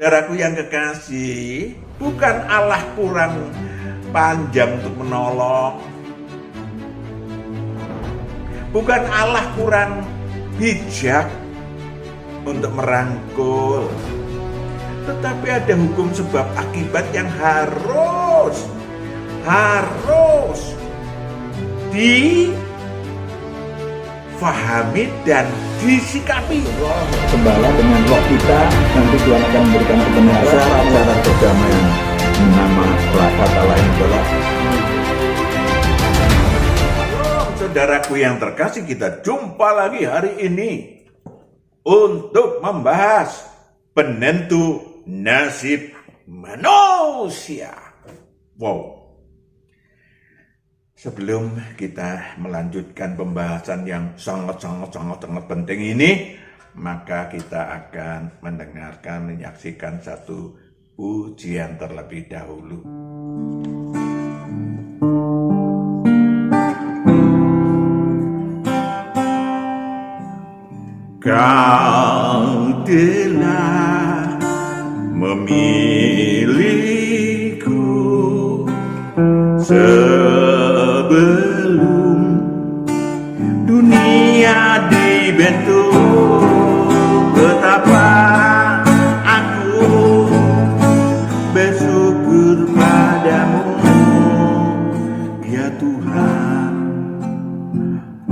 Saudaraku yang kekasih, bukan Allah kurang panjang untuk menolong, bukan Allah kurang bijak untuk merangkul, tetapi ada hukum sebab akibat yang harus difahami dan disikapi. Gembala dengan roh kita, nanti Tuhan akan memberikan kebenaran, cara perdamaian. Nama kata lain adalah saudaraku yang terkasih, kita jumpa lagi hari ini untuk membahas penentu nasib manusia. Wow. Sebelum kita melanjutkan pembahasan yang sangat penting ini, maka kita akan menyaksikan satu pujian terlebih dahulu. Kau telah memilihku sebelum dunia dibentuk, betapa aku bersyukur padamu, ya Tuhan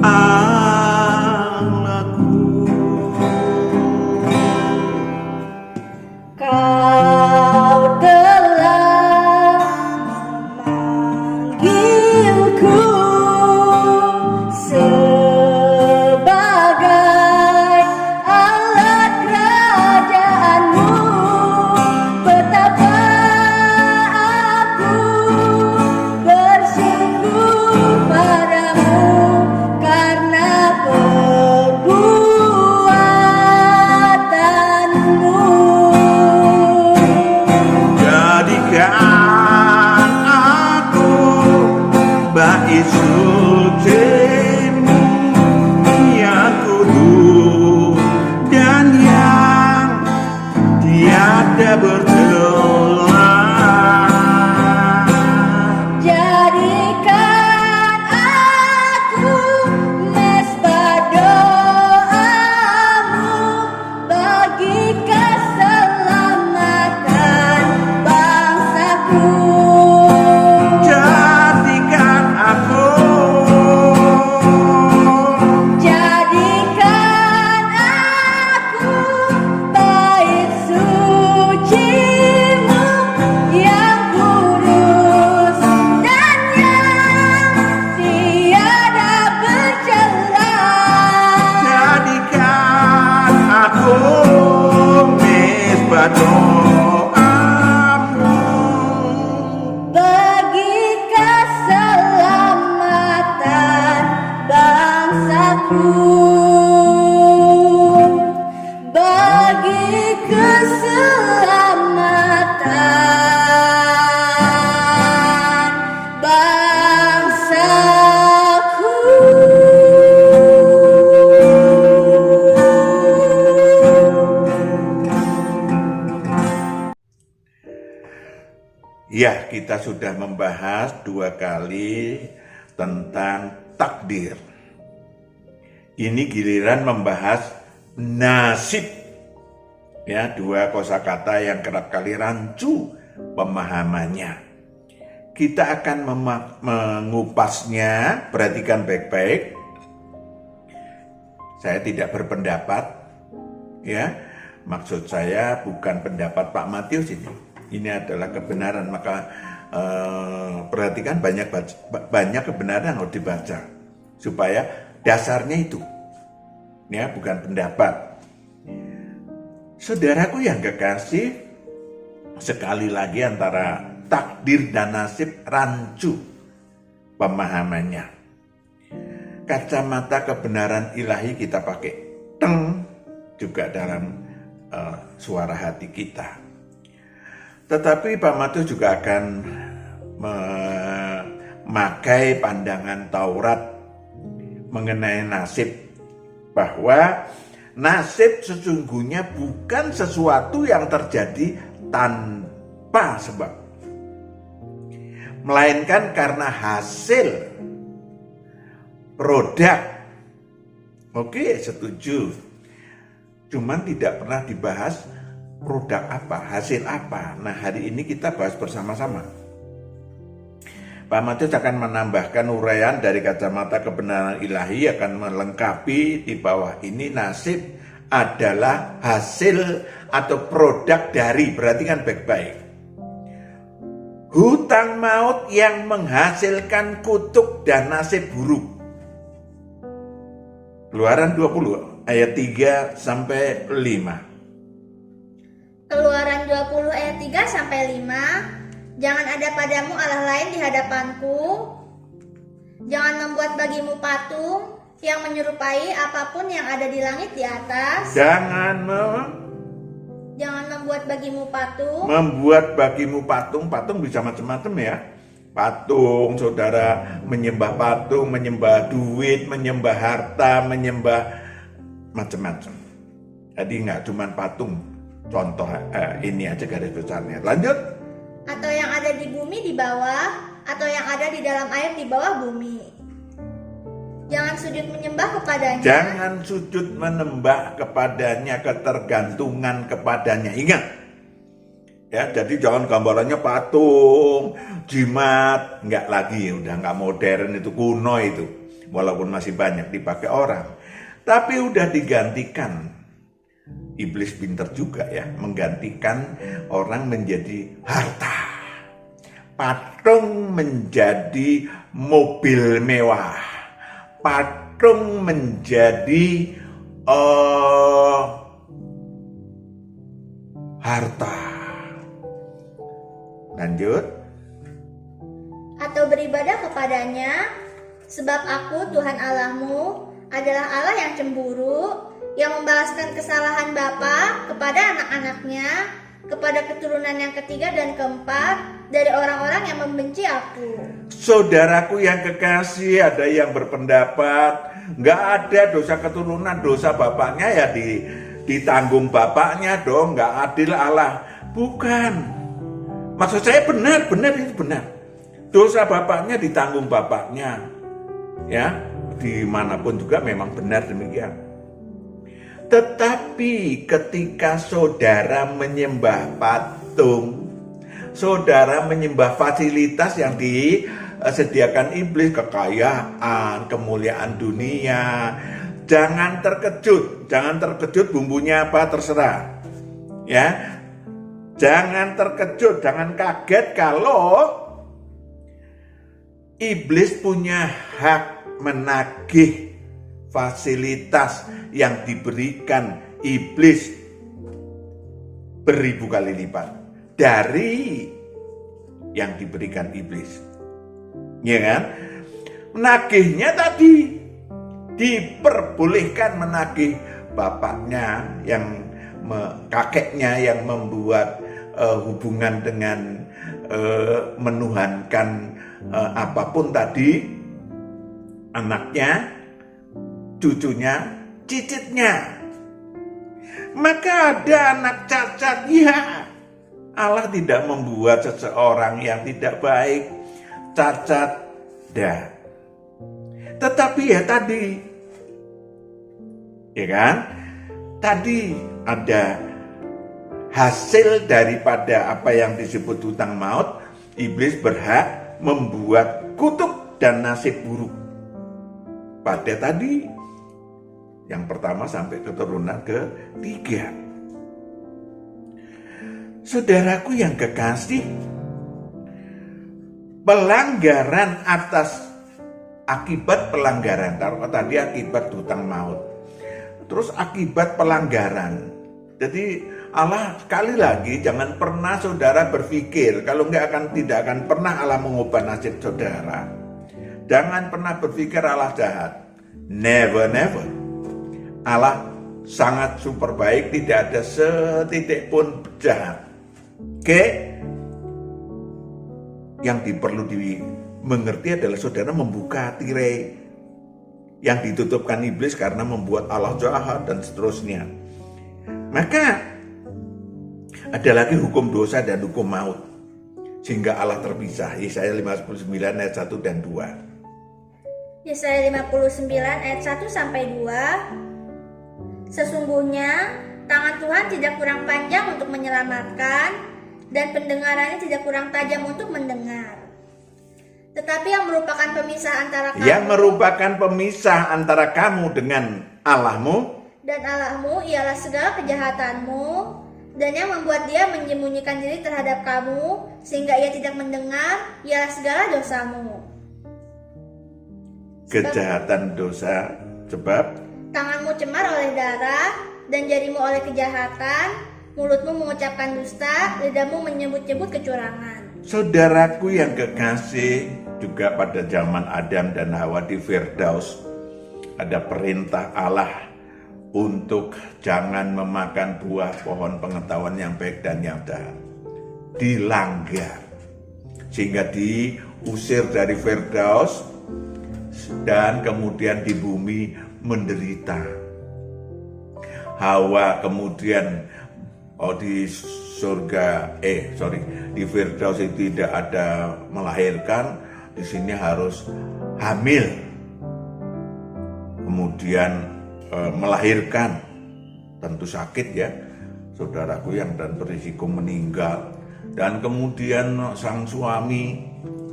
Allahku. Kau telah memanggilku sebagai alat kerajaanmu, betapa aku bersyukur padamu karena perbuatanmu. Jadikan aku bait sucimu yang kudus dan yang tiada bercela. Jadikan aku mesbah doamu bagi keselamatan bangsaku. Jadikan aku bait sucimu yang kudus dan yang tiada bercela. jadikan aku mesbah doamu Bagi keselamatan bangsaku, bagi keselamatan bangsaku. Ya, kita sudah membahas 2 kali tentang takdir. Ini giliran membahas nasib. Ya, 2 kosakata yang kerap kali rancu pemahamannya. Kita akan mengupasnya, perhatikan baik-baik. Saya tidak berpendapat, ya. Maksud saya bukan pendapat Pak Matius ini. Ini adalah kebenaran, maka perhatikan banyak kebenaran harus dibaca supaya dasarnya itu, ya, bukan pendapat. Saudaraku yang kekasih, sekali lagi antara takdir dan nasib rancu pemahamannya. Kacamata kebenaran ilahi kita pakai teng juga dalam suara hati kita. Tetapi Pak Matius juga akan memakai pandangan Taurat mengenai nasib, bahwa nasib sesungguhnya bukan sesuatu yang terjadi tanpa sebab, melainkan karena hasil produk. Oke, setuju. Cuman tidak pernah dibahas produk apa, hasil apa. Nah, hari ini kita bahas bersama-sama. Pak Matius akan menambahkan uraian dari kacamata kebenaran ilahi, akan melengkapi di bawah ini. Nasib adalah hasil atau produk dari, perhatikan baik-baik, hutang maut yang menghasilkan kutuk dan nasib buruk. Keluaran 20 ayat 3 sampai 5. Keluaran 20 ayat 3 sampai 5. Jangan ada padamu Allah lain di hadapanku. Jangan membuat bagimu patung yang menyerupai apapun yang ada di langit di atas. Jangan membuat bagimu patung. membuat bagimu patung. Patung bisa macam-macam ya. Patung, saudara menyembah patung, menyembah duit, menyembah harta, menyembah macam-macam. Jadi nggak cuma patung. Contoh ini aja garis besarnya. Lanjut. Atau yang ada di bumi di bawah, atau yang ada di dalam air di bawah bumi. Jangan sujud menyembah kepadanya. Jangan sujud menembak kepadanya, ketergantungan kepadanya. Ingat, ya, jadi jangan gambarannya patung, jimat, nggak lagi, udah nggak modern, itu kuno itu, walaupun masih banyak dipakai orang, tapi udah digantikan. Iblis pinter juga ya, menggantikan orang menjadi harta, patung menjadi mobil mewah, patung menjadi harta. Lanjut. Atau beribadah kepadanya, sebab aku Tuhan Allahmu adalah Allah yang cemburu, yang membalaskan kesalahan bapa kepada anak-anaknya, kepada keturunan yang ketiga dan keempat dari orang-orang yang membenci aku. Saudaraku yang kekasih, ada yang berpendapat nggak ada dosa keturunan, dosa bapaknya ya ditanggung bapaknya dong, nggak adil Allah. Bukan, maksud saya benar itu benar. Dosa bapaknya ditanggung bapaknya, ya, dimanapun juga memang benar demikian. Tetapi ketika saudara menyembah patung, saudara menyembah fasilitas yang disediakan iblis, kekayaan, kemuliaan dunia, jangan terkejut bumbunya apa terserah. Ya. Jangan terkejut, jangan kaget kalau iblis punya hak menagih fasilitas yang diberikan iblis beribu kali lipat dari yang diberikan iblis. Ya kan? Menagihnya tadi diperbolehkan menagih bapaknya, yang kakeknya yang membuat hubungan dengan menuhankan apapun tadi, anaknya, cucunya, cicitnya. Maka ada anak cacat, ya, Allah tidak membuat seseorang yang tidak baik cacat, dah. Tetapi ya tadi, ya kan, tadi ada hasil daripada apa yang disebut hutang maut. Iblis berhak membuat kutuk dan nasib buruk pada tadi yang pertama sampai keturunan ketiga. Saudaraku yang kekasih, pelanggaran atas akibat pelanggaran, taruh tadi akibat hutang maut, terus akibat pelanggaran. Jadi Allah, sekali lagi, jangan pernah saudara berpikir kalau tidak akan pernah Allah mengubah nasib saudara. Jangan pernah berpikir Allah jahat. Never. Allah sangat super baik, tidak ada setitik pun jahat. Oke? Yang perlu dimengerti adalah saudara membuka tirai yang ditutupkan iblis karena membuat Allah jahat dan seterusnya. Maka ada lagi hukum dosa dan hukum maut, sehingga Allah terpisah. Yesaya 59 ayat 1 dan 2. Yesaya 59 ayat 1 sampai 2. Sesungguhnya tangan Tuhan tidak kurang panjang untuk menyelamatkan, dan pendengarannya tidak kurang tajam untuk mendengar. Tetapi yang merupakan pemisah antara kamu dengan Allahmu dan Allahmu ialah segala kejahatanmu, dan yang membuat dia menyembunyikan diri terhadap kamu sehingga ia tidak mendengar ialah segala dosamu. Kejahatan dosa, sebab tanganmu cemar oleh darah dan jarimu oleh kejahatan, mulutmu mengucapkan dusta, lidahmu menyebut-nyebut kecurangan. Saudaraku yang kekasih, juga pada zaman Adam dan Hawa di Firdaus ada perintah Allah untuk jangan memakan buah pohon pengetahuan yang baik dan yang jahat. Dilanggar, sehingga diusir dari Firdaus dan kemudian di bumi menderita. Hawa kemudian di di Firdaus itu tidak ada melahirkan, di sini harus hamil, kemudian melahirkan, tentu sakit ya, saudaraku, yang dan berisiko meninggal. Dan kemudian sang suami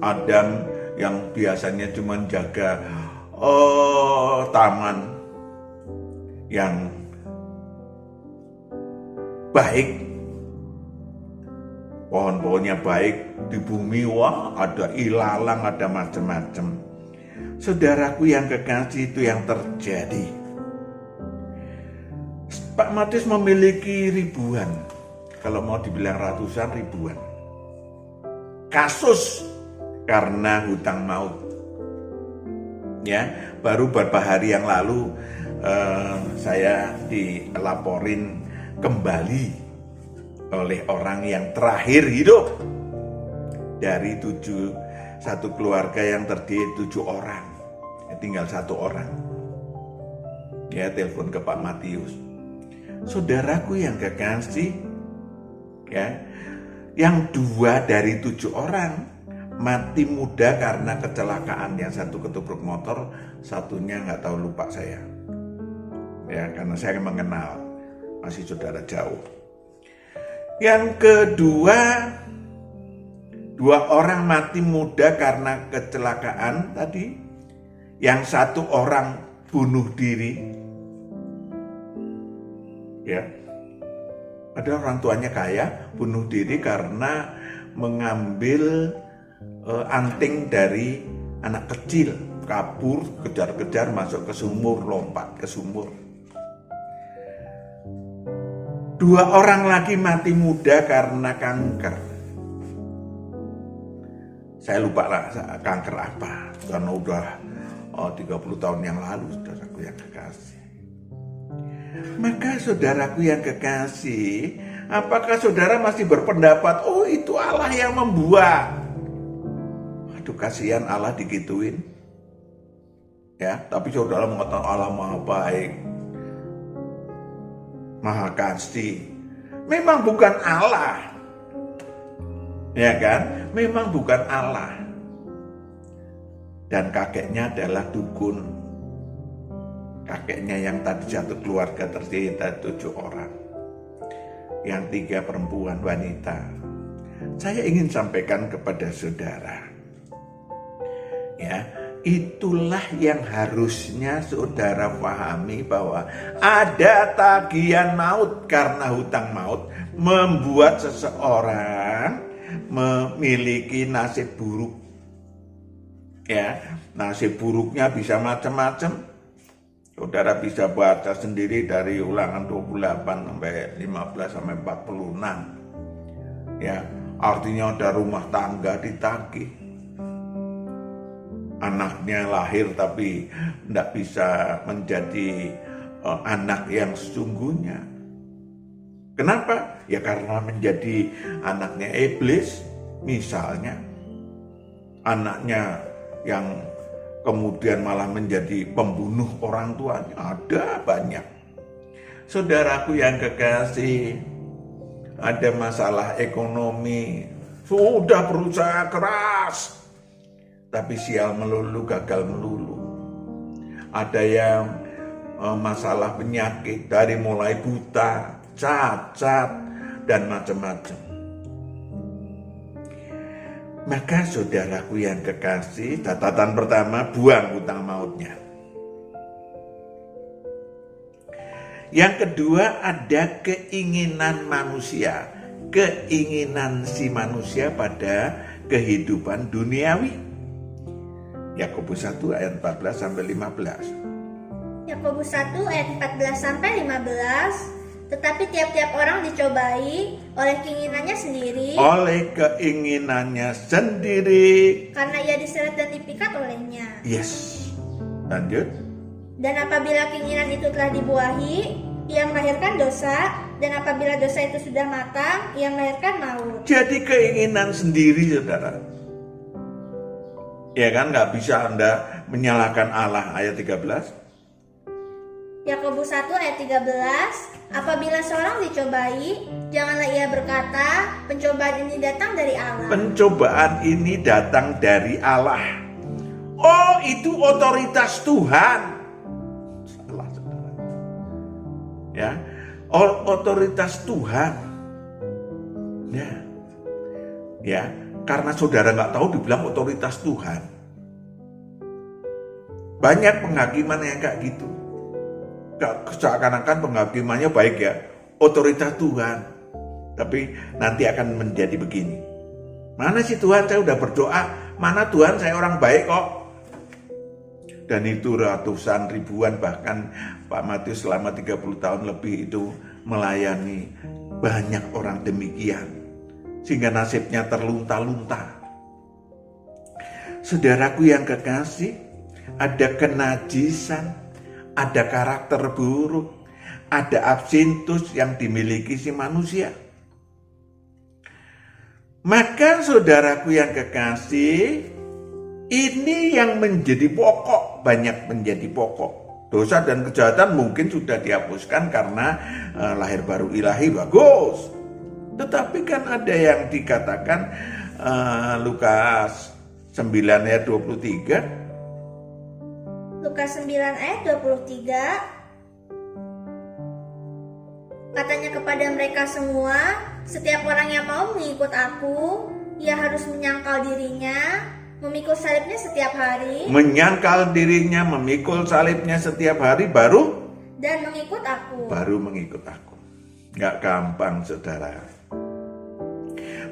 Adam yang biasanya cuma jaga taman yang baik, pohon-pohonnya baik, di bumi wah ada ilalang, ada macam-macam. Saudaraku yang kekasih, itu yang terjadi. Pak Matius memiliki ribuan, kalau mau dibilang ratusan, ribuan kasus karena hutang maut. Ya, baru beberapa hari yang lalu saya dilaporin kembali oleh orang yang terakhir hidup dari satu keluarga yang terdiri 7 orang, tinggal 1 orang. Ya, telepon ke Pak Matius. Saudaraku yang kekasih, ya, yang 2 dari 7 orang mati muda karena kecelakaan. Yang 1 ketubruk motor, satunya nggak tahu, lupa saya. Ya, karena saya mengenal, masih saudara jauh. Yang kedua, 2 orang mati muda karena kecelakaan tadi. Yang 1 orang bunuh diri. Ya, ada orang tuanya kaya, bunuh diri karena mengambil anting dari anak kecil, kabur, kejar-kejar, masuk ke sumur, lompat ke sumur. 2 orang lagi mati muda karena kanker. Saya lupa lah kanker apa, karena udah 30 tahun yang lalu, saudaraku yang kekasih. Maka saudaraku yang kekasih, apakah saudara masih berpendapat, oh itu Allah yang membuat? Aduh, kasihan Allah digituin. Ya, tapi saudara mengatakan Allah Maha Baik, Maha Kasih. Memang bukan Allah. Ya kan? Memang bukan Allah. Dan kakeknya adalah dukun. Kakeknya yang tadi satu keluarga terdiri dari 7 orang. Yang 3 perempuan wanita. Saya ingin sampaikan kepada saudara. Ya, itulah yang harusnya saudara pahami, bahwa ada tagihan maut karena hutang maut membuat seseorang memiliki nasib buruk. Ya, nasib buruknya bisa macam-macam. Saudara bisa baca sendiri dari Ulangan 28 sampai 15 sampai 46. Ya, artinya ada rumah tangga ditagih. Anaknya lahir tapi tidak bisa menjadi anak yang sesungguhnya. Kenapa? Ya karena menjadi anaknya iblis, misalnya. Anaknya yang kemudian malah menjadi pembunuh orang tuanya. Ada banyak. Saudaraku yang kekasih, ada masalah ekonomi, sudah berusaha keras, tapi sial melulu, gagal melulu. Ada yang masalah penyakit, dari mulai buta, cacat, dan macam-macam. Maka saudaraku yang kekasih, catatan pertama, buang hutang mautnya. Yang kedua, ada keinginan manusia. Keinginan si manusia pada kehidupan duniawi. Yakobus 1 ayat 14 sampai 15. Yakobus 1 ayat 14 sampai 15. Tetapi tiap-tiap orang dicobai oleh keinginannya sendiri. Oleh keinginannya sendiri. Karena ia diseret dan dipikat olehnya. Yes. Lanjut. Dan apabila keinginan itu telah dibuahi, ia melahirkan dosa. Dan apabila dosa itu sudah matang, ia melahirkan maut. Jadi keinginan sendiri, saudara. Ya kan, nggak bisa Anda menyalahkan Allah. Ayat 13. Yakobus 1 ayat 13. Apabila seorang dicobai, janganlah ia berkata, pencobaan ini datang dari Allah. Pencobaan ini datang dari Allah. Oh, itu otoritas Tuhan. Salah, saudara. Ya, otoritas Tuhan. Ya, karena saudara nggak tahu dibilang otoritas Tuhan. Banyak penghakiman yang kayak gitu. Seakan-akan penghakimannya baik ya, otoritas Tuhan. Tapi nanti akan menjadi begini. Mana sih Tuhan, saya udah berdoa. Mana Tuhan, saya orang baik kok. Dan itu ratusan ribuan, bahkan Pak Matius selama 30 tahun lebih itu melayani banyak orang demikian. Sehingga nasibnya terlunta-lunta. Saudaraku yang kekasih, ada kenajisan, ada karakter buruk, ada absintus yang dimiliki si manusia. Maka saudaraku yang kekasih, ini yang menjadi pokok, banyak menjadi pokok. Dosa dan kejahatan mungkin sudah dihapuskan karena lahir baru ilahi, bagus. Tetapi kan ada yang dikatakan Lukas 9 ayat 23. Lukas 9 ayat 23. Katanya kepada mereka semua, setiap orang yang mau mengikut aku, ia harus menyangkal dirinya, memikul salibnya setiap hari. Menyangkal dirinya, memikul salibnya setiap hari, dan mengikut aku. Baru mengikut aku. Gak gampang, saudara.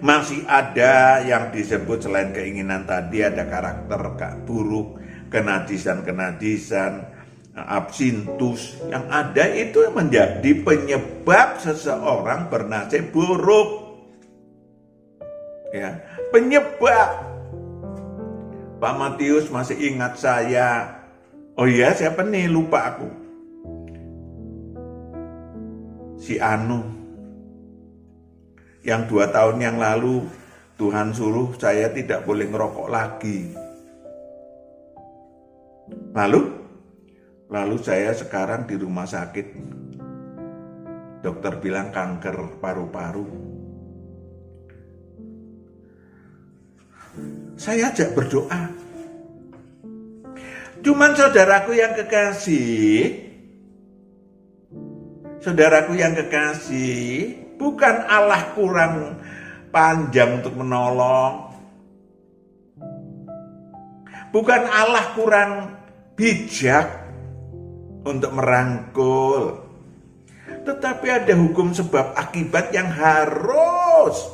Masih ada yang disebut selain keinginan tadi, ada karakter buruk, kenajisan, absintus. Yang ada itu menjadi penyebab seseorang bernasib buruk. Ya, penyebab. Pak Matius masih ingat saya. Oh iya, siapa nih? Lupa aku. Si Anu. Yang 2 tahun yang lalu Tuhan suruh saya tidak boleh ngerokok lagi. Lalu saya sekarang di rumah sakit. Dokter bilang kanker paru-paru. Saya ajak berdoa. Cuman saudaraku yang kekasih, bukan Allah kurang panjang untuk menolong. Bukan Allah kurang bijak untuk merangkul. Tetapi ada hukum sebab akibat yang harus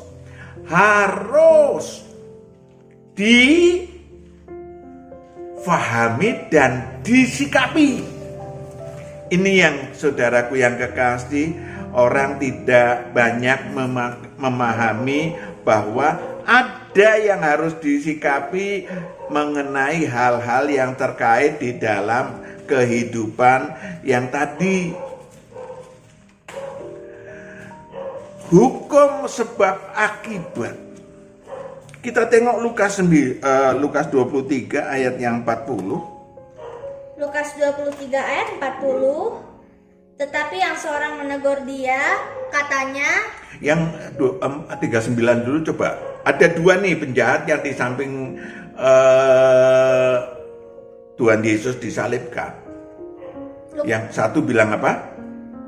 difahami dan disikapi. Ini yang saudaraku yang kekasih, orang tidak banyak memahami bahwa ada yang harus disikapi mengenai hal-hal yang terkait di dalam kehidupan yang tadi. Hukum sebab akibat. Kita tengok Lukas 23 ayat yang 40. Lukas 23 ayat 40. Tetapi yang seorang menegur dia, katanya, Yang 39 dulu coba. Ada dua nih penjahat yang di samping Tuhan Yesus disalibkan. Yang satu bilang apa?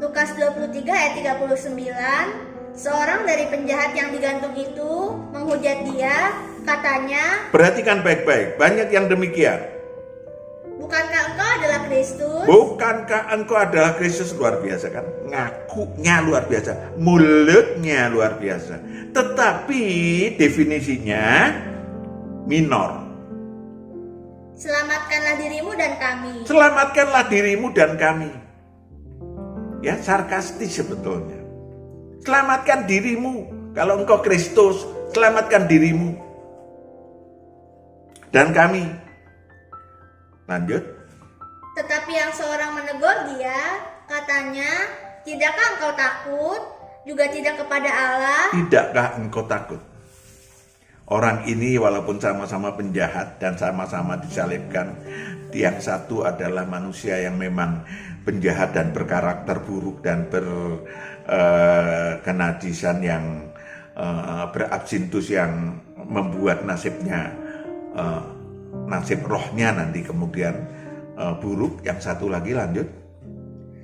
Lukas 23 ayat 39. Seorang dari penjahat yang digantung itu menghujat dia, katanya, Perhatikan baik-baik, banyak yang demikian. bukankah engkau adalah Kristus? Bukankah engkau adalah Kristus? Luar biasa kan? Ngakunya luar biasa, mulutnya luar biasa. Tetapi definisinya minor. Selamatkanlah dirimu dan kami. Selamatkanlah dirimu dan kami. Ya, sarkastis sebetulnya. Selamatkan dirimu. Kalau engkau Kristus, selamatkan dirimu. Dan kami. Lanjut. Tetapi yang seorang menegur dia, katanya, tidakkah engkau takut, juga tidak kepada Allah? Tidakkah engkau takut? Orang ini walaupun sama-sama penjahat dan sama-sama disalibkan, yang satu adalah manusia yang memang penjahat dan berkarakter buruk dan berkenajisan yang berabsintus yang membuat nasibnya, nasib rohnya nanti kemudian buruk. Yang satu lagi lanjut.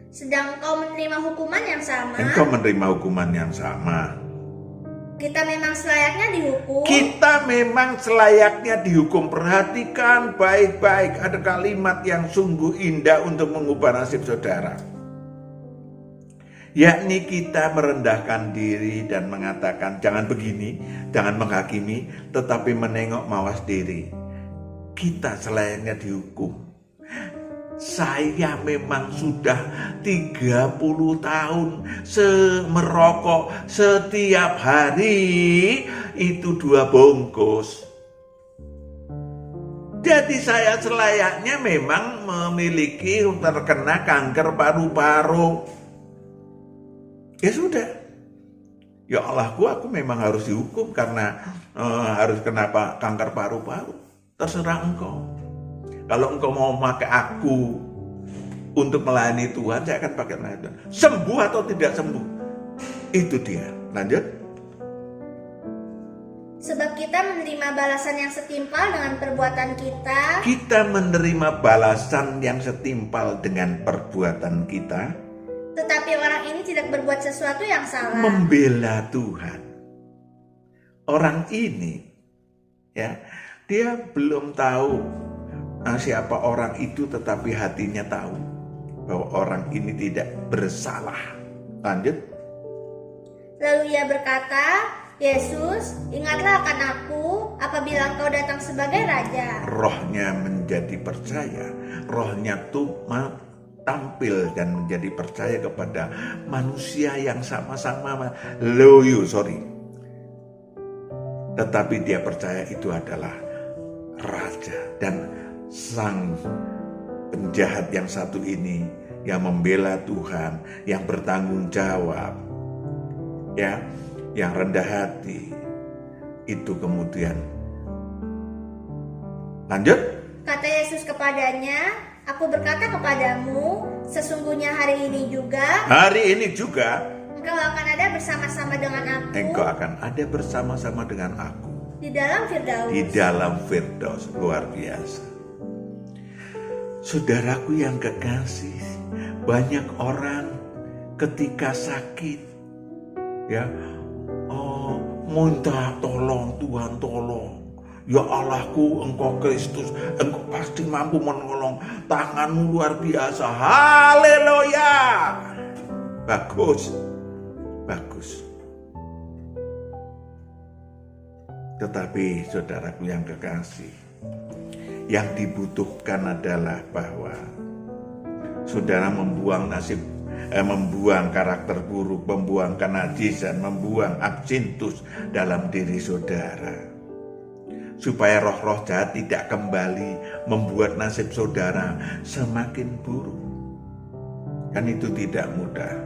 Sedang engkau menerima hukuman yang sama. Engkau menerima hukuman yang sama. Kita memang selayaknya dihukum. Kita memang selayaknya dihukum. Perhatikan baik-baik. Ada kalimat yang sungguh indah untuk mengubah nasib saudara. Yakni kita merendahkan diri dan mengatakan, jangan begini, jangan menghakimi, tetapi menengok mawas diri. Kita selayaknya dihukum. Saya memang sudah 30 tahun merokok setiap hari itu 2 bungkus. Jadi saya selayaknya memang memiliki terkena kanker paru-paru. Ya sudah. Ya Allahku, aku memang harus dihukum karena harus kena kanker paru-paru. Terserah engkau. Kalau engkau mau pakai aku untuk melayani Tuhan, saya akan pakai melayani Tuhan. Sembuh atau tidak sembuh, itu dia. Lanjut. Sebab kita menerima balasan yang setimpal dengan perbuatan kita. Kita menerima balasan yang setimpal dengan perbuatan kita. Tetapi orang ini tidak berbuat sesuatu yang salah. Membela Tuhan. Orang ini, ya, dia belum tahu siapa orang itu, tetapi hatinya tahu bahwa orang ini tidak bersalah. Lanjut. Lalu ia berkata, Yesus, ingatlah akan aku apabila engkau datang sebagai raja. Rohnya menjadi percaya, rohnya tuh tampil dan menjadi percaya kepada manusia yang sama-sama loyo, tetapi dia percaya itu adalah raja. Dan sang penjahat yang satu ini yang membela Tuhan, yang bertanggung jawab, ya, yang rendah hati, itu kemudian lanjut. Kata Yesus kepadanya, aku berkata kepadamu, sesungguhnya hari ini juga engkau akan ada bersama-sama dengan aku. Engkau akan ada bersama-sama dengan aku di dalam Firdaus. Di dalam Firdaus. Luar biasa. Saudaraku yang kekasih, banyak orang ketika sakit, ya, minta tolong, Tuhan tolong. Ya Allahku, engkau Kristus, engkau pasti mampu menolong. Tanganmu luar biasa. Haleluya. Bagus. Bagus. Tetapi saudaraku yang kekasih, yang dibutuhkan adalah bahwa saudara membuang membuang karakter buruk, membuang kenajisan, membuang absintus dalam diri saudara. Supaya roh-roh jahat tidak kembali membuat nasib saudara semakin buruk. Kan itu tidak mudah.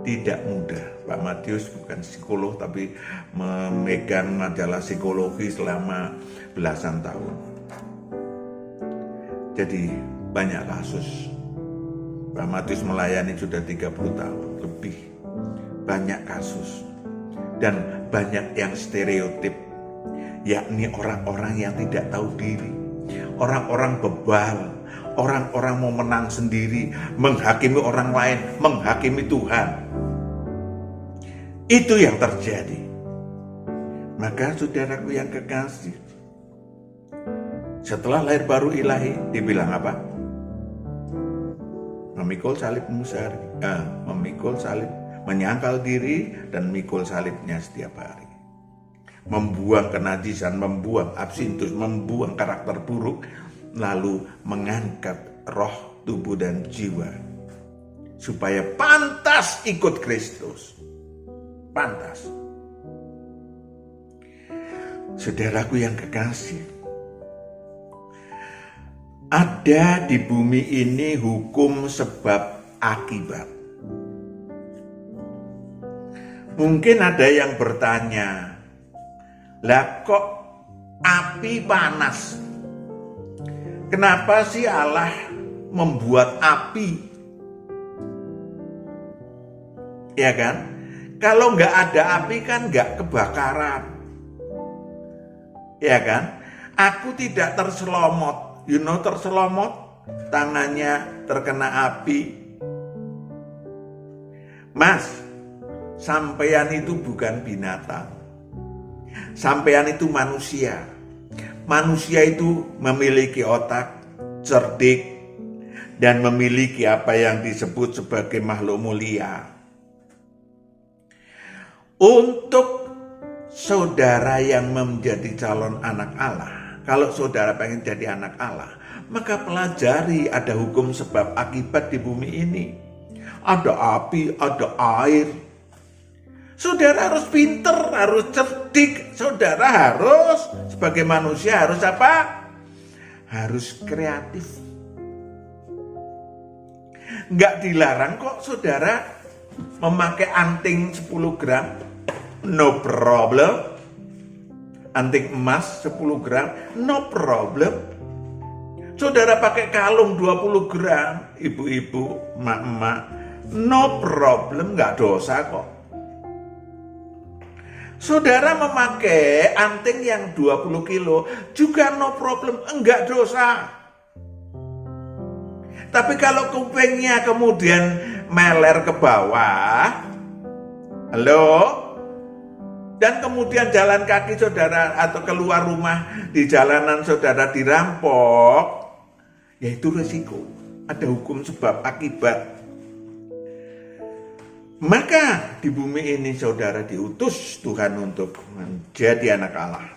Tidak mudah. Pak Matius bukan psikolog tapi memegang majalah psikologi selama belasan tahun. Jadi banyak kasus. Pak Matius melayani sudah 30 tahun lebih. Banyak kasus. Dan banyak yang stereotip, yakni orang-orang yang tidak tahu diri, orang-orang bebal, orang-orang mau menang sendiri, menghakimi orang lain, menghakimi Tuhan. Itu yang terjadi. Maka saudaraku yang kekasih, setelah lahir baru ilahi, dibilang apa? Memikul salib memikul salib, menyangkal diri dan mikul salibnya setiap hari. Membuang kenajisan, membuang absintus, membuang karakter buruk, lalu mengangkat roh, tubuh dan jiwa supaya pantas ikut Kristus. Pantas. Saudaraku yang kekasih, ada di bumi ini hukum sebab akibat. Mungkin ada yang bertanya, lah kok api panas? Kenapa sih Allah membuat api? Ya kan? Kalau nggak ada api kan nggak kebakaran. Ya kan? Aku tidak terselomot. Terselomot, tangannya terkena api. Mas, sampean itu bukan binatang. Sampean itu manusia. Manusia itu memiliki otak, cerdik, dan memiliki apa yang disebut sebagai makhluk mulia. Untuk saudara yang menjadi calon anak Allah, kalau saudara pengen jadi anak Allah, maka pelajari ada hukum sebab akibat di bumi ini. Ada api, ada air. Saudara harus pinter, harus cerdik. Saudara harus, sebagai manusia harus apa? Harus kreatif. Nggak dilarang kok saudara memakai anting 10 gram. No problem. Anting emas 10 gram, no problem. Saudara pakai kalung 20 gram, ibu-ibu, emak-emak, no problem, nggak dosa kok. Saudara memakai anting yang 20 kilo, juga no problem, enggak dosa. Tapi kalau kupingnya kemudian meler ke bawah, halo? Dan kemudian jalan kaki saudara atau keluar rumah di jalanan saudara dirampok, ya itu resiko. Ada hukum sebab akibat. Maka di bumi ini saudara diutus Tuhan untuk menjadi anak Allah.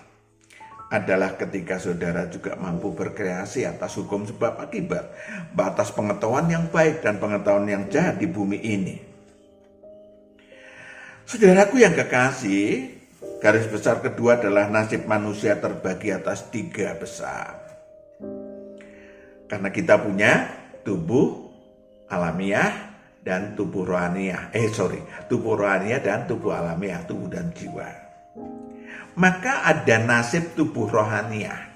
Adalah ketika saudara juga mampu berkreasi atas hukum sebab akibat. Batas pengetahuan yang baik dan pengetahuan yang jahat di bumi ini. Saudaraku yang kekasih, garis besar kedua adalah nasib manusia terbagi atas 3 besar. Karena kita punya tubuh alamiah dan tubuh rohaniah. Tubuh rohaniah dan tubuh alamiah, tubuh dan jiwa. Maka ada nasib tubuh rohaniah.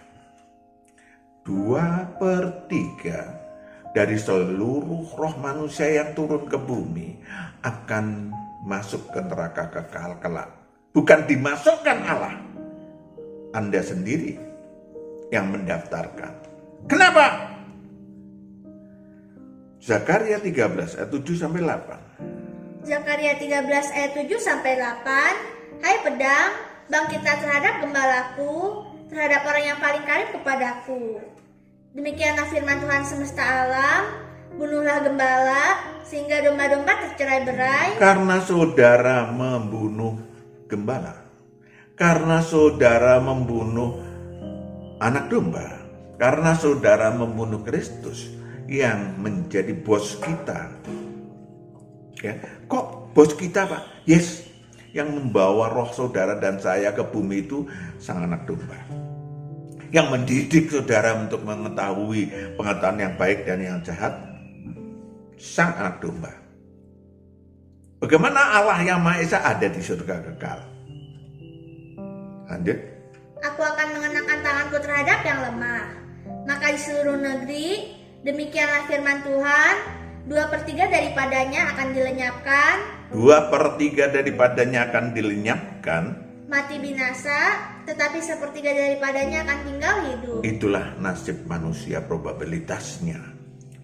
2/3 dari seluruh roh manusia yang turun ke bumi akan masuk ke neraka kekal kelak. Bukan dimasukkan Allah. Anda sendiri yang mendaftarkan. Kenapa? Zakaria 13 ayat 7-8. Zakaria 13 ayat 7-8. Hai pedang, bangkitlah terhadap gembalaku, terhadap orang yang paling karib kepadaku. Demikianlah firman Tuhan semesta alam. Bunuhlah gembala, sehingga domba-domba tercerai-berai. Karena saudara membunuh gembala, karena saudara membunuh anak domba, karena saudara membunuh Kristus yang menjadi bos kita. Ya, kok bos kita Pak? Yes, yang membawa roh saudara dan saya ke bumi itu sang anak domba. Yang mendidik saudara untuk mengetahui pengetahuan yang baik dan yang jahat, sang anak domba. Bagaimana Allah yang Maha Esa ada di surga kekal? Lanjut. Aku akan mengenakan tanganku terhadap yang lemah. Maka di seluruh negeri, demikianlah firman Tuhan, 2/3 daripadanya akan dilenyapkan, 2/3 daripadanya akan dilenyapkan. mati binasa, tetapi 1/3 daripadanya akan tinggal hidup. Itulah nasib manusia probabilitasnya.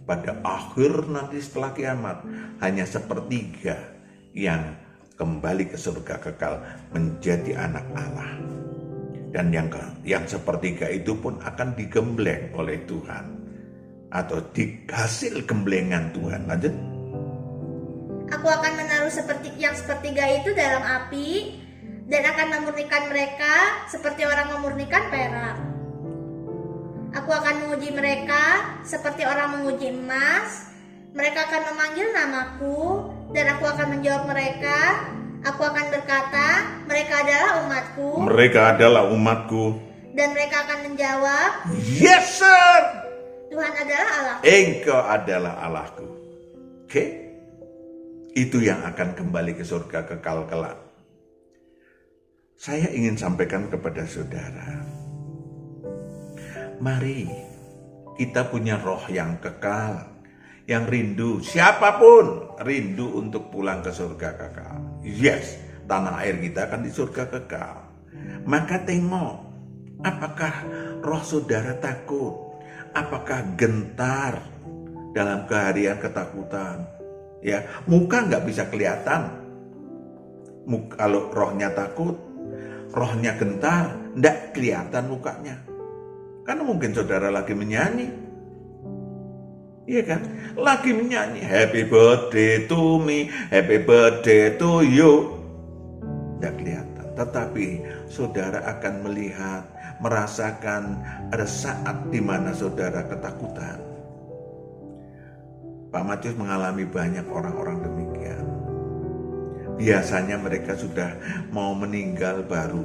Pada akhir nanti setelah kiamat, hanya 1/3 yang kembali ke surga kekal menjadi anak Allah. Dan yang 1/3 itu pun akan digembleng oleh Tuhan, atau hasil gemblengan Tuhan. Lanjut. Aku akan menaruh yang 1/3 itu dalam api, dan akan memurnikan mereka seperti orang memurnikan perak. Aku akan menguji mereka seperti orang menguji emas. Mereka akan memanggil namaku, dan aku akan menjawab mereka. Aku akan berkata, mereka adalah umatku. Mereka adalah umatku. Dan mereka akan menjawab, Yes sir, Tuhan adalah Allah. Engkau adalah Allahku. Oke? Itu yang akan kembali ke surga kekal kelak. Saya ingin sampaikan kepada saudara, mari kita punya roh yang kekal, yang rindu. Siapapun rindu untuk pulang ke surga kekal. Yes, tanah air kita akan di surga kekal. Maka tengok, apakah roh saudara takut? Apakah gentar dalam keharian ketakutan? Ya, muka nggak bisa kelihatan. Kalau rohnya takut, rohnya gentar, nggak kelihatan mukanya. Karena mungkin saudara lagi menyanyi. Iya kan? Lagi menyanyi, happy birthday to me, happy birthday to you. Nggak kelihatan. Tetapi saudara akan melihat, merasakan ada saat di mana saudara ketakutan. Pak Matius mengalami banyak orang-orang demikian. Biasanya mereka sudah mau meninggal baru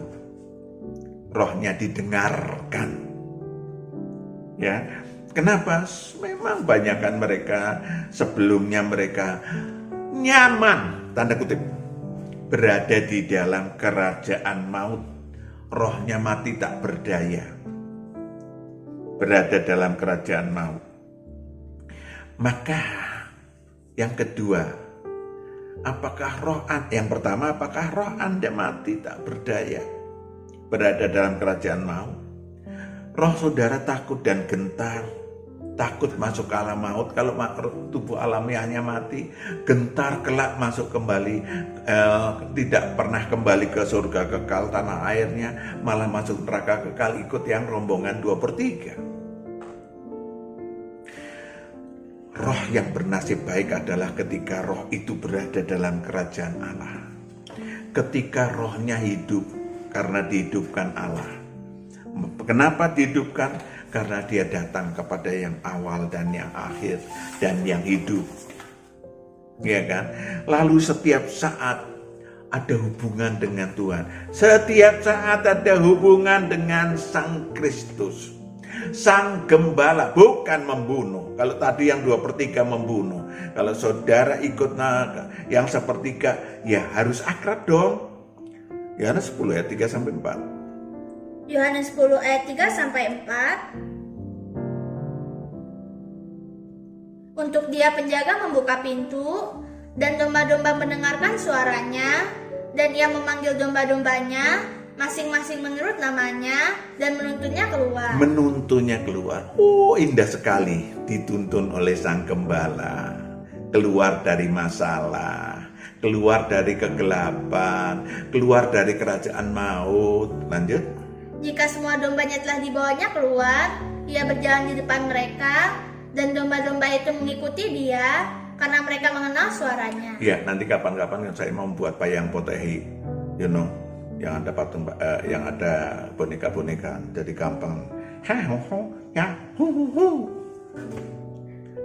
rohnya didengarkan. Ya, kenapa? Memang banyakkan mereka sebelumnya mereka nyaman, tanda kutip, berada di dalam kerajaan maut. Rohnya mati tak berdaya. Berada dalam kerajaan maut. Maka yang kedua, yang pertama, apakah roh Anda mati tak berdaya, berada dalam kerajaan maut? Roh saudara takut dan gentar, takut masuk ke alam maut. Kalau tubuh alamiahnya mati, gentar kelak masuk kembali, tidak pernah kembali ke surga kekal tanah airnya, malah masuk neraka kekal ikut yang rombongan 2/3. Roh yang bernasib baik adalah ketika roh itu berada dalam kerajaan Allah. Ketika rohnya hidup karena dihidupkan Allah. Kenapa dihidupkan? Karena dia datang kepada yang awal dan yang akhir dan yang hidup. Ya kan? Lalu setiap saat ada hubungan dengan Tuhan. Setiap saat ada hubungan dengan Sang Kristus. Sang Gembala, bukan membunuh. Kalau tadi yang 2/3 membunuh, kalau saudara ikut yang 1/3, ya harus akrab dong. Yohanes 10 ayat 3-4. Yohanes 10 ayat 3-4. Untuk dia penjaga membuka pintu, dan domba-domba mendengarkan suaranya, dan ia memanggil domba-dombanya, masing-masing menurut namanya, dan menuntunnya keluar. Menuntunnya keluar. Oh, indah sekali. Dituntun oleh Sang Gembala. Keluar dari masalah, keluar dari kegelapan, keluar dari kerajaan maut. Lanjut. Jika semua dombanya telah dibawanya keluar, ia berjalan di depan mereka, dan domba-domba itu mengikuti dia, karena mereka mengenal suaranya. Ya, nanti kapan-kapan saya mau buat payang potehi, yang ada patung, yang ada boneka-boneka, jadi gampang.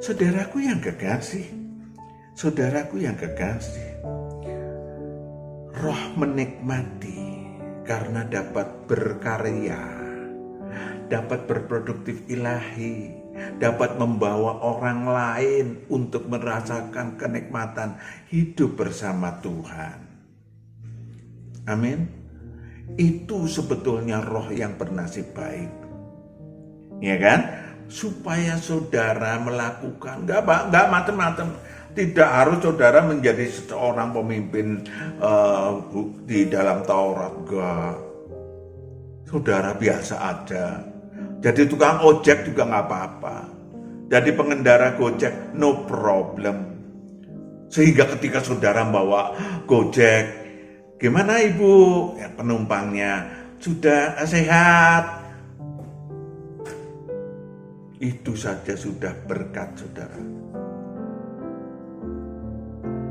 Saudaraku yang kekasih, roh menikmati karena dapat berkarya, dapat berproduktif ilahi, dapat membawa orang lain untuk merasakan kenikmatan hidup bersama Tuhan. Amin. Itu sebetulnya roh yang bernasib baik. Ya kan? Supaya saudara melakukan, enggak macam-macam. Tidak harus saudara menjadi seorang pemimpin di dalam Taurat, enggak. Saudara biasa aja. Jadi tukang ojek juga nggak apa-apa. Jadi pengendara Gojek, no problem. Sehingga ketika saudara bawa Gojek, gimana ibu? Ya, penumpangnya sudah sehat. Itu saja sudah berkat saudara.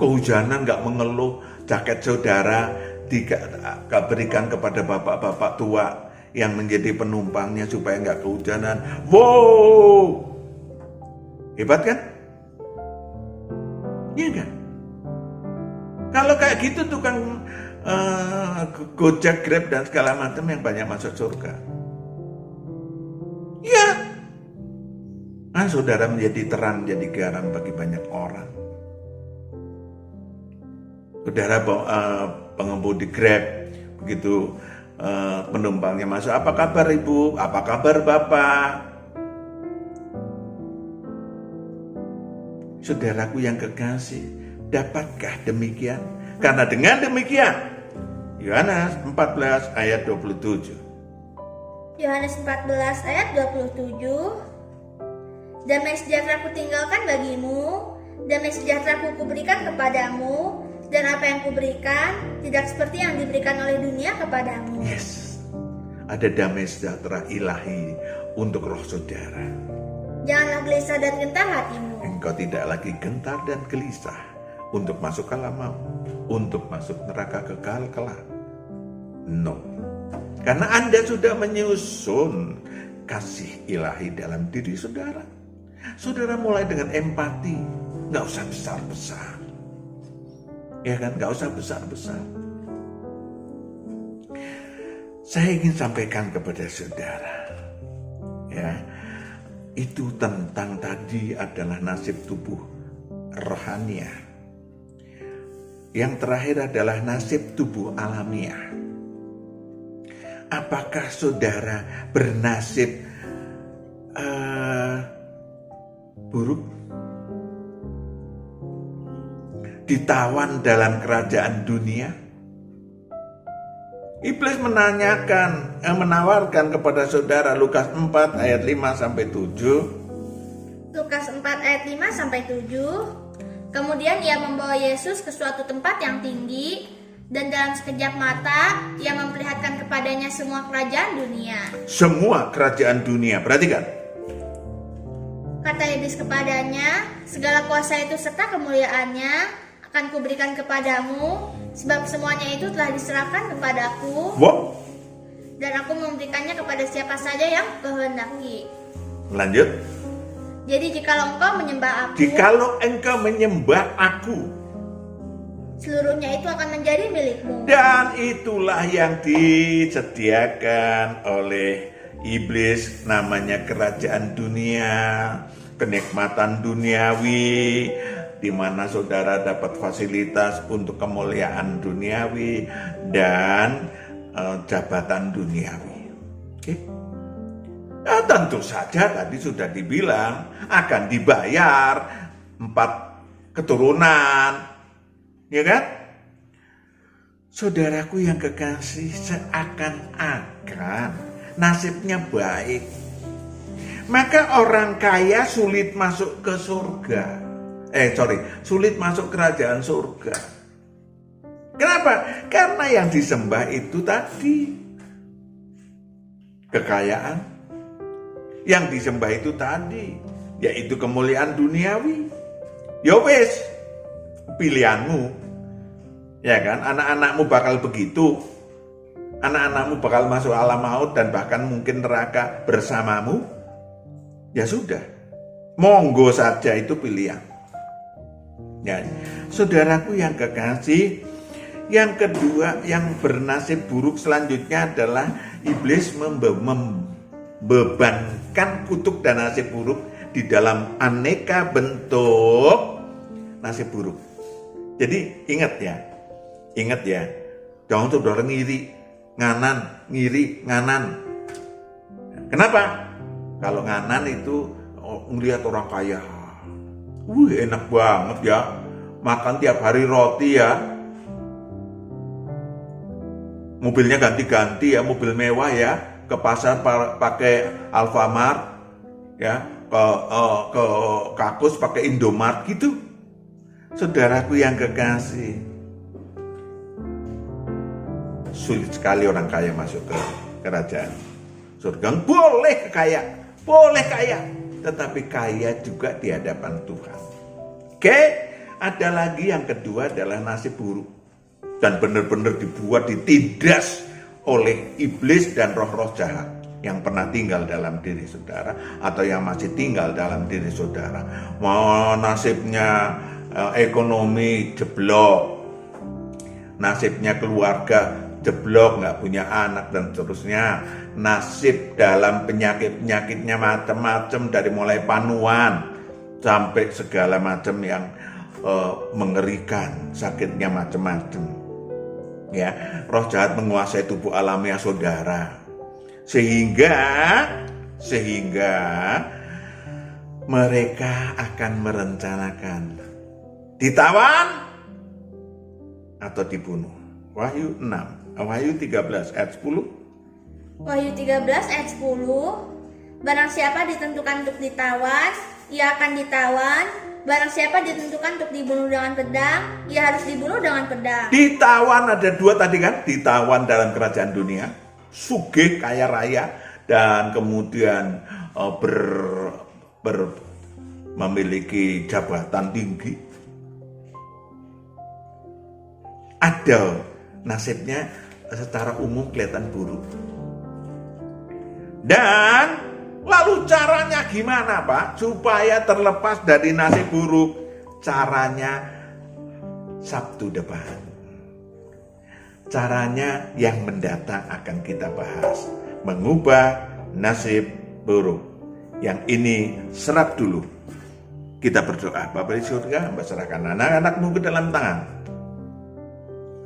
Kehujanan nggak mengeluh, jaket saudara diberikan kepada bapak-bapak tua yang menjadi penumpangnya supaya nggak kehujanan. Wow, hebat kan? Iya kan? Kalau kayak gitu tukang Gojek, Grab dan segala macam yang banyak masuk surga. Iya. Nah, saudara menjadi terang, jadi garam bagi banyak orang. Saudara pengemudi Grab, begitu penumpangnya masuk, apa kabar ibu? Apa kabar bapak? Saudaraku yang kekasih, dapatkah demikian? Karena dengan demikian, Yohanes 14 ayat 27. Yohanes 14 ayat 27. Damai sejahtera ku tinggalkan bagimu, damai sejahtera ku kuberikan kepadamu, dan apa yang kuberikan tidak seperti yang diberikan oleh dunia kepadamu. Yes, ada damai sejahtera ilahi untuk roh saudara. Janganlah gelisah dan gentar hatimu. Engkau tidak lagi gentar dan gelisah untuk masuk ke alam maut, untuk masuk neraka kekal kelak. No, karena Anda sudah menyusun kasih ilahi dalam diri saudara. Saudara mulai dengan empati, nggak usah besar-besar. Ya kan, nggak usah besar-besar. Saya ingin sampaikan kepada saudara, ya, itu tentang tadi adalah nasib tubuh rohaniah. Yang terakhir adalah nasib tubuh alamiah. Apakah saudara bernasib buruk? Ditawan dalam kerajaan dunia? Iblis menawarkan kepada saudara Lukas 4 ayat 5 sampai 7. Lukas 4 ayat 5 sampai 7. Kemudian ia membawa Yesus ke suatu tempat yang tinggi, dan dalam sekejap mata ia memperlihatkan kepadanya semua kerajaan dunia. Semua kerajaan dunia, perhatikan. Kata iblis kepadanya, segala kuasa itu serta kemuliaannya akan kuberikan kepadamu, sebab semuanya itu telah diserahkan kepadaku. Wow. Dan aku memberikannya kepada siapa saja yang kehendaki. Lanjut. Jadi jikalau engkau menyembah aku, seluruhnya itu akan menjadi milikmu. Dan itulah yang disediakan oleh iblis, namanya kerajaan dunia, kenikmatan duniawi, di mana saudara dapat fasilitas untuk kemuliaan duniawi dan jabatan duniawi. Oke? Ya, tentu saja tadi sudah dibilang akan dibayar 4 keturunan, ya kan? Saudaraku yang kekasih, seakan-akan nasibnya baik, maka orang kaya sulit masuk ke surga. Sulit masuk kerajaan surga. Kenapa? Karena yang disembah itu tadi kekayaan. Yang disembah itu tadi yaitu kemuliaan duniawi. Ya wes, pilihanmu. Ya kan, anak-anakmu bakal begitu. Anak-anakmu bakal masuk alam maut dan bahkan mungkin neraka bersamamu. Ya sudah, monggo saja, itu pilihan. Ya, saudaraku yang kekasih, yang kedua yang bernasib buruk selanjutnya adalah iblis membebankan kutuk dan nasib buruk di dalam aneka bentuk nasib buruk. Jadi ingat ya, jangan saudara ngiri nganan. Kenapa? Kalau nganan itu ngelihat orang kaya, enak banget ya, makan tiap hari roti ya, mobilnya ganti-ganti ya, mobil mewah ya, ke pasar pakai Alfamart ya, ke kakus pakai Indomart gitu. Saudaraku yang kekasih, sulit sekali orang kaya masuk ke kerajaan surga. Boleh kaya, tetapi kaya juga di hadapan Tuhan. Oke, ada lagi yang kedua adalah nasib buruk, dan benar-benar ditindas oleh iblis dan roh-roh jahat yang pernah tinggal dalam diri saudara atau yang masih tinggal dalam diri saudara. Mau nasibnya ekonomi jeblok, nasibnya keluarga jeblok, nggak punya anak dan seterusnya. Nasib dalam penyakitnya macam-macam, dari mulai panuan sampai segala macam yang mengerikan, sakitnya macam-macam. Ya, roh jahat menguasai tubuh alamiah saudara, sehingga mereka akan merencanakan ditawan atau dibunuh. Wahyu 13 ayat 10. Wahyu 13 ayat 10. Barang siapa ditentukan untuk ditawan, ia akan ditawan. Barang siapa ditentukan untuk dibunuh dengan pedang, ia harus dibunuh dengan pedang. Ditawan ada dua tadi kan, ditawan dalam kerajaan dunia, sugih kaya raya, dan kemudian memiliki jabatan tinggi. Ada nasibnya secara umum kelihatan buruk. Dan lalu caranya gimana Pak? Supaya terlepas dari nasib buruk. Caranya Sabtu depan. Caranya yang mendatang akan kita bahas. Mengubah nasib buruk. Yang ini serap dulu. Kita berdoa. Bapa di surga, Hamba serahkan anak-anakmu ke dalam tangan.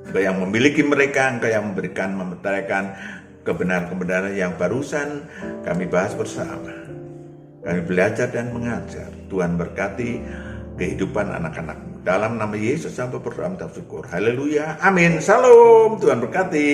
Engkau yang memiliki mereka, Engkau yang memberikan kebenaran-kebenaran yang barusan kami bahas bersama. Kami belajar dan mengajar. Tuhan berkati kehidupan anak-anakmu. Dalam nama Yesus sampai berdoa minta syukur. Haleluya. Amin. Salam. Tuhan berkati.